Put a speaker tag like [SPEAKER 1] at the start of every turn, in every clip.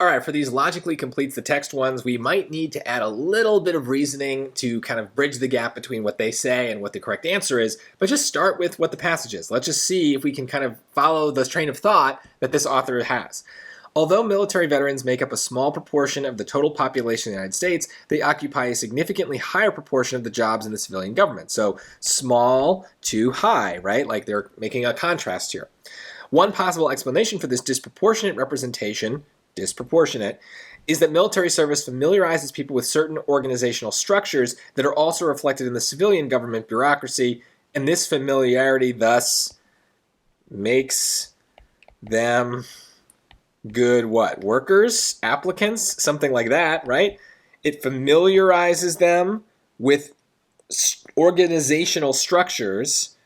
[SPEAKER 1] All right, for these logically completes the text ones, we might need to add a little bit of reasoning to kind of bridge the gap between what they say and what the correct answer is, but just start with what the passage is. Let's just see if we can kind of follow the train of thought that this author has. Although military veterans make up a small proportion of the total population of the United States, they occupy a significantly higher proportion of the jobs in the civilian government. So small to high, right? Like they're making a contrast here. One possible explanation for this disproportionate representation is that military service familiarizes people with certain organizational structures that are also reflected in the civilian government bureaucracy, and this familiarity thus makes them good what? Workers? Applicants? Something like that, right? It familiarizes them with organizational structures,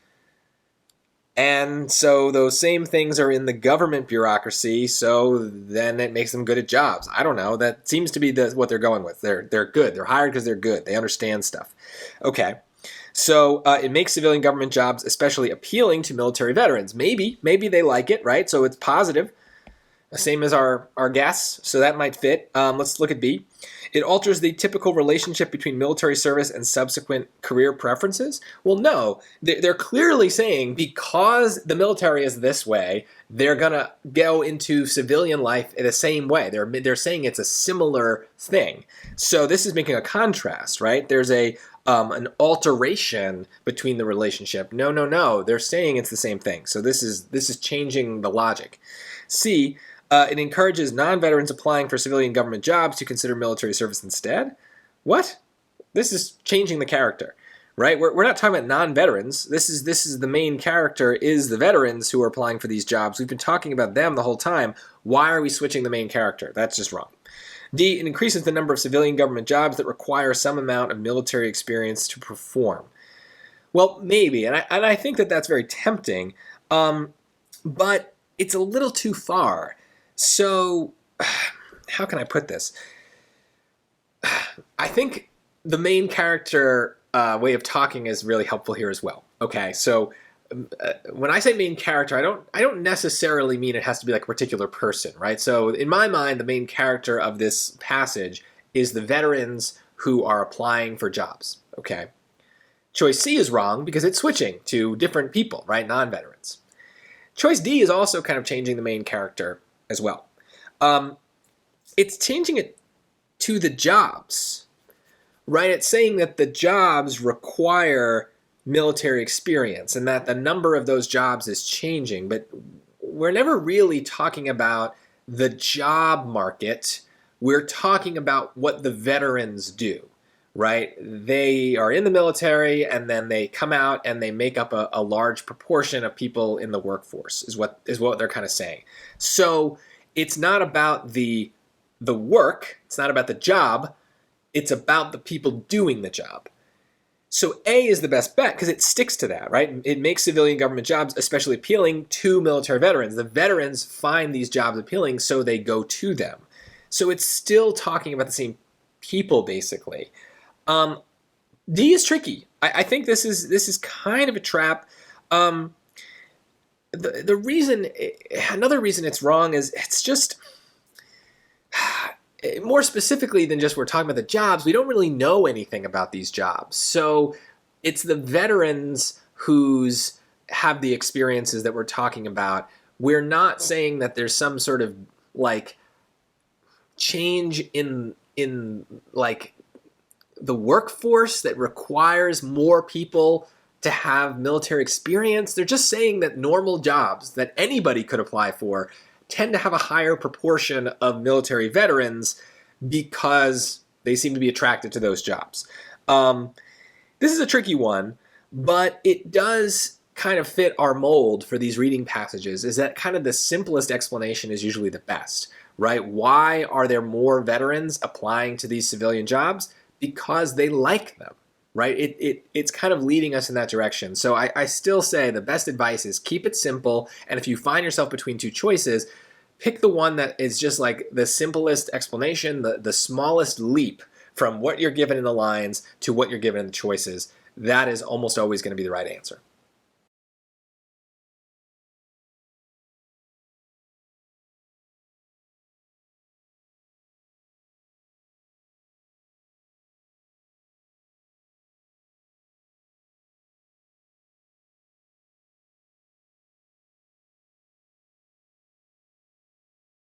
[SPEAKER 1] and so those same things are in the government bureaucracy, so then it makes them good at jobs. I don't know. That seems to be what they're going with. They're good. They're hired because they're good. They understand stuff. Okay. So it makes civilian government jobs especially appealing to military veterans. Maybe they like it, right? So it's positive. Same as our guess, so that might fit. Let's look at B. It alters the typical relationship between military service and subsequent career preferences. Well, no. They're clearly saying because the military is this way, they're going to go into civilian life in the same way. They're saying it's a similar thing. So this is making a contrast, right? There's an alteration between the relationship. No. They're saying it's the same thing. So this is changing the logic. C. It encourages non-veterans applying for civilian government jobs to consider military service instead. What? This is changing the character, right? We're not talking about non-veterans. This is the main character is the veterans who are applying for these jobs. We've been talking about them the whole time. Why are we switching the main character? That's just wrong. D. It increases the number of civilian government jobs that require some amount of military experience to perform. Well, maybe, and I think that that's very tempting, but it's a little too far. So, how can I put this? I think the main character way of talking is really helpful here as well. Okay, so when I say main character, I don't necessarily mean it has to be like a particular person, right? So in my mind, the main character of this passage is the veterans who are applying for jobs. Okay, choice C is wrong because it's switching to different people, right? Non-veterans. Choice D is also kind of changing the main character as well. It's changing it to the jobs, right? It's saying that the jobs require military experience and that the number of those jobs is changing, but we're never really talking about the job market. We're talking about what the veterans do, right? They are in the military and then they come out and they make up a large proportion of people in the workforce is what they're kind of saying. So it's not about the work, it's not about the job, it's about the people doing the job. So A is the best bet because it sticks to that, right? It makes civilian government jobs especially appealing to military veterans. The veterans find these jobs appealing, so they go to them. So it's still talking about the same people, basically. D is tricky. I think this is kind of a trap. The reason, another reason it's wrong is it's just, more specifically than just we're talking about the jobs, we don't really know anything about these jobs. So it's the veterans who's have the experiences that we're talking about. We're not saying that there's some sort of like change in like the workforce that requires more people to have military experience. They're just saying that normal jobs that anybody could apply for tend to have a higher proportion of military veterans because they seem to be attracted to those jobs. This is a tricky one, but it does kind of fit our mold for these reading passages, is that kind of the simplest explanation is usually the best, right? Why are there more veterans applying to these civilian jobs? Because they like them, right? It's kind of leading us in that direction. So I still say the best advice is keep it simple, and if you find yourself between two choices, pick the one that is just like the simplest explanation, the smallest leap from what you're given in the lines to what you're given in the choices. That is almost always going to be the right answer.